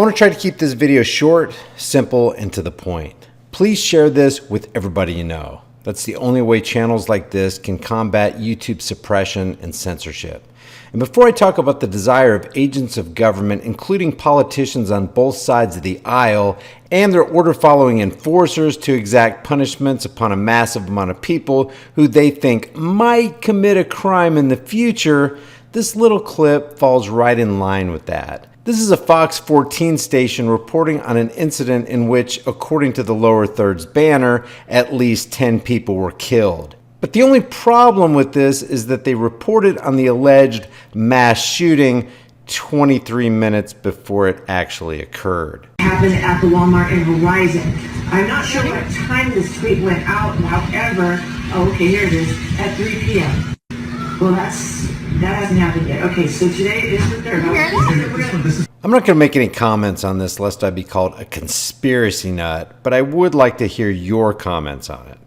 want to try to keep this video short, simple, and to the point. Please share this with everybody you know. That's the only way channels like this can combat YouTube suppression and censorship. And before I talk about the desire of agents of government, including politicians on both sides of the aisle, and their order-following enforcers to exact punishments upon a massive amount of people who they think might commit a crime in the future, this little clip falls right in line with that. This is a Fox 14 station reporting on an incident in which, according to the lower thirds banner, at least 10 people were killed. But the only problem with this is that they reported on the alleged mass shooting 23 minutes before it actually occurred. Happened at the Walmart in Horizon. I'm not sure what time this tweet went out, however, okay, here it is, at 3 p.m. Well, that hasn't happened yet. Okay, so today is the 3rd. I'm not going to make any comments on this lest I be called a conspiracy nut, but I would like to hear your comments on it.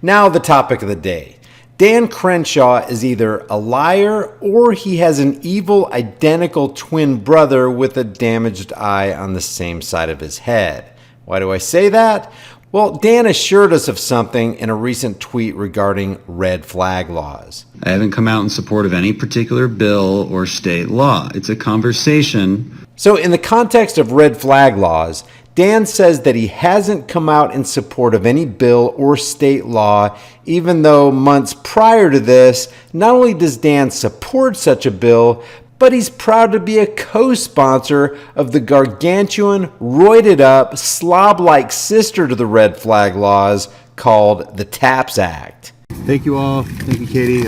Now, the topic of the day. Dan Crenshaw is either a liar or he has an evil identical twin brother with a damaged eye on the same side of his head. Why do I say that? Well, Dan assured us of something in a recent tweet regarding red flag laws. I haven't come out in support of any particular bill or state law. It's a conversation. So in the context of red flag laws, Dan says that he hasn't come out in support of any bill or state law, even though months prior to this, not only does Dan support such a bill, but he's proud to be a co-sponsor of the gargantuan, roided up, slob-like sister to the red flag laws called the TAPS Act. Thank you all. Thank you, Katie.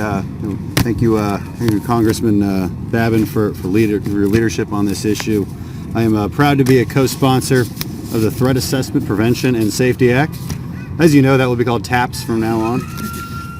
Thank you, Congressman Babin, for your leadership on this issue. I am proud to be a co-sponsor of the Threat Assessment Prevention and Safety Act. As you know, that will be called TAPS from now on,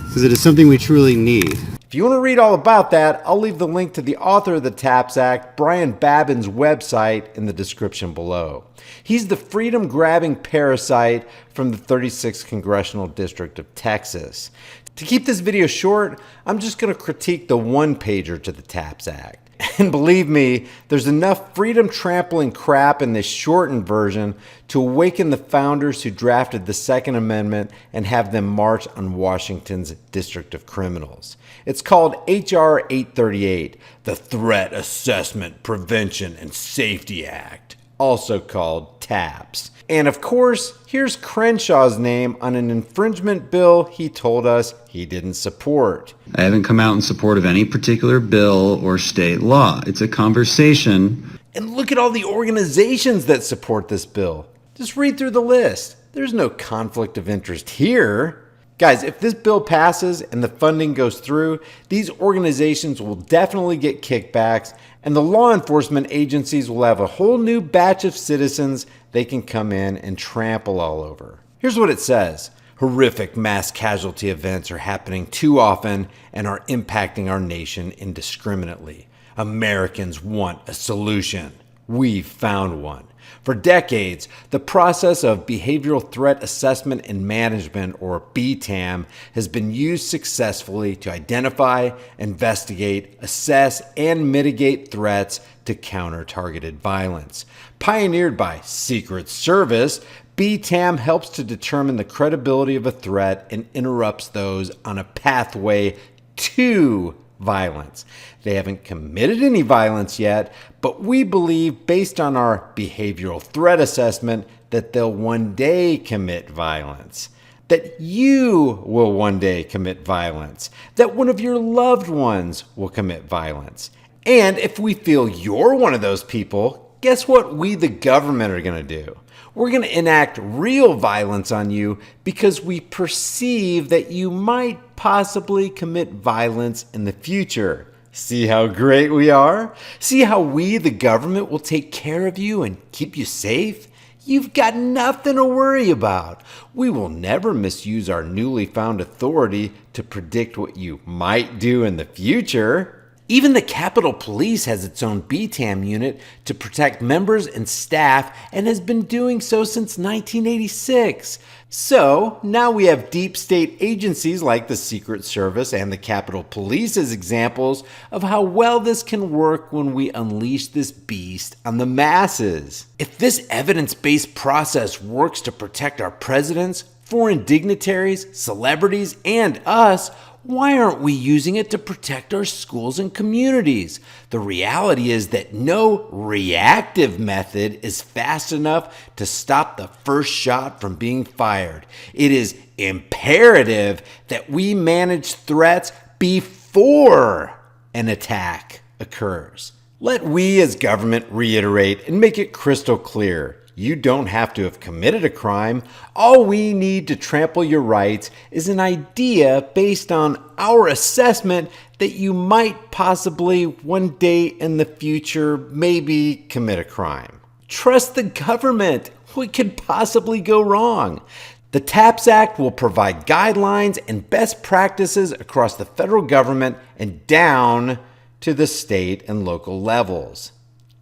because it is something we truly need. If you want to read all about that, I'll leave the link to the author of the TAPS Act, Brian Babin's website, in the description below. He's the freedom-grabbing parasite from the 36th Congressional District of Texas. To keep this video short, I'm just going to critique the one-pager to the TAPS Act. And believe me, there's enough freedom-trampling crap in this shortened version to awaken the founders who drafted the Second Amendment and have them march on Washington's District of Criminals. It's called H.R. 838, the Threat Assessment, Prevention, and Safety Act, also called TAPS. And of course, here's Crenshaw's name on an infringement bill he told us he didn't support. I haven't come out in support of any particular bill or state law. It's a conversation. And look at all the organizations that support this bill. Just read through the list. There's no conflict of interest here. Guys, if this bill passes and the funding goes through, these organizations will definitely get kickbacks, and the law enforcement agencies will have a whole new batch of citizens they can come in and trample all over. Here's what it says. Horrific mass casualty events are happening too often and are impacting our nation indiscriminately. Americans want a solution. We've found one. For decades, the process of Behavioral Threat Assessment and Management, or BTAM, has been used successfully to identify, investigate, assess, and mitigate threats to counter targeted violence. Pioneered by Secret Service, BTAM helps to determine the credibility of a threat and interrupts those on a pathway to violence. They haven't committed any violence yet, but we believe, based on our behavioral threat assessment, that they'll one day commit violence. That you will one day commit violence. That one of your loved ones will commit violence. And if we feel you're one of those people, guess what we, the government, are going to do? We're going to enact real violence on you because we perceive that you might possibly commit violence in the future. See how great we are? See how we, the government, will take care of you and keep you safe? You've got nothing to worry about. We will never misuse our newly found authority to predict what you might do in the future. Even the Capitol Police has its own BTAM unit to protect members and staff and has been doing so since 1986. So now we have deep state agencies like the Secret Service and the Capitol Police as examples of how well this can work when we unleash this beast on the masses. If this evidence-based process works to protect our presidents, foreign dignitaries, celebrities, and us, why aren't we using it to protect our schools and communities? The reality is that no reactive method is fast enough to stop the first shot from being fired. It is imperative that we manage threats before an attack occurs. Let we as government reiterate and make it crystal clear. You don't have to have committed a crime. All we need to trample your rights is an idea based on our assessment that you might possibly one day in the future maybe commit a crime. Trust the government. What could possibly go wrong? The TAPS Act will provide guidelines and best practices across the federal government and down to the state and local levels.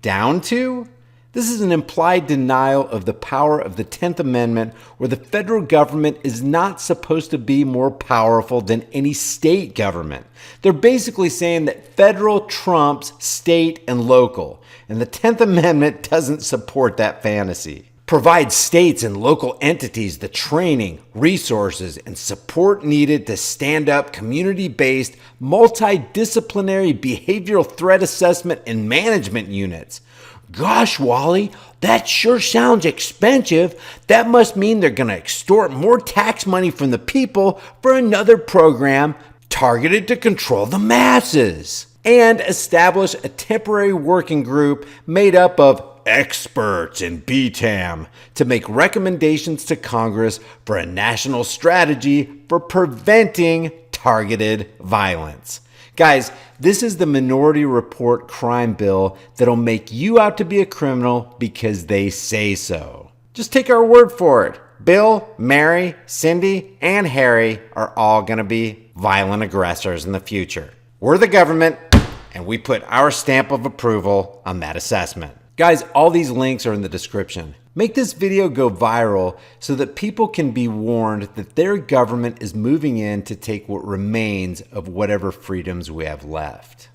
Down to? This is an implied denial of the power of the 10th Amendment, where the federal government is not supposed to be more powerful than any state government. They're basically saying that federal trumps state and local, and the 10th Amendment doesn't support that fantasy. Provide states and local entities the training, resources, and support needed to stand up community-based, multidisciplinary behavioral threat assessment and management units. Gosh, Wally, that sure sounds expensive. That must mean they're going to extort more tax money from the people for another program targeted to control the masses. And establish a temporary working group made up of experts in BTAM to make recommendations to Congress for a national strategy for preventing targeted violence. Guys, this is the Minority Report crime bill that'll make you out to be a criminal because they say so. Just take our word for it. Bill, Mary, Cindy, and Harry are all going to be violent aggressors in the future. We're the government, and we put our stamp of approval on that assessment. Guys, all these links are in the description. Make this video go viral so that people can be warned that their government is moving in to take what remains of whatever freedoms we have left.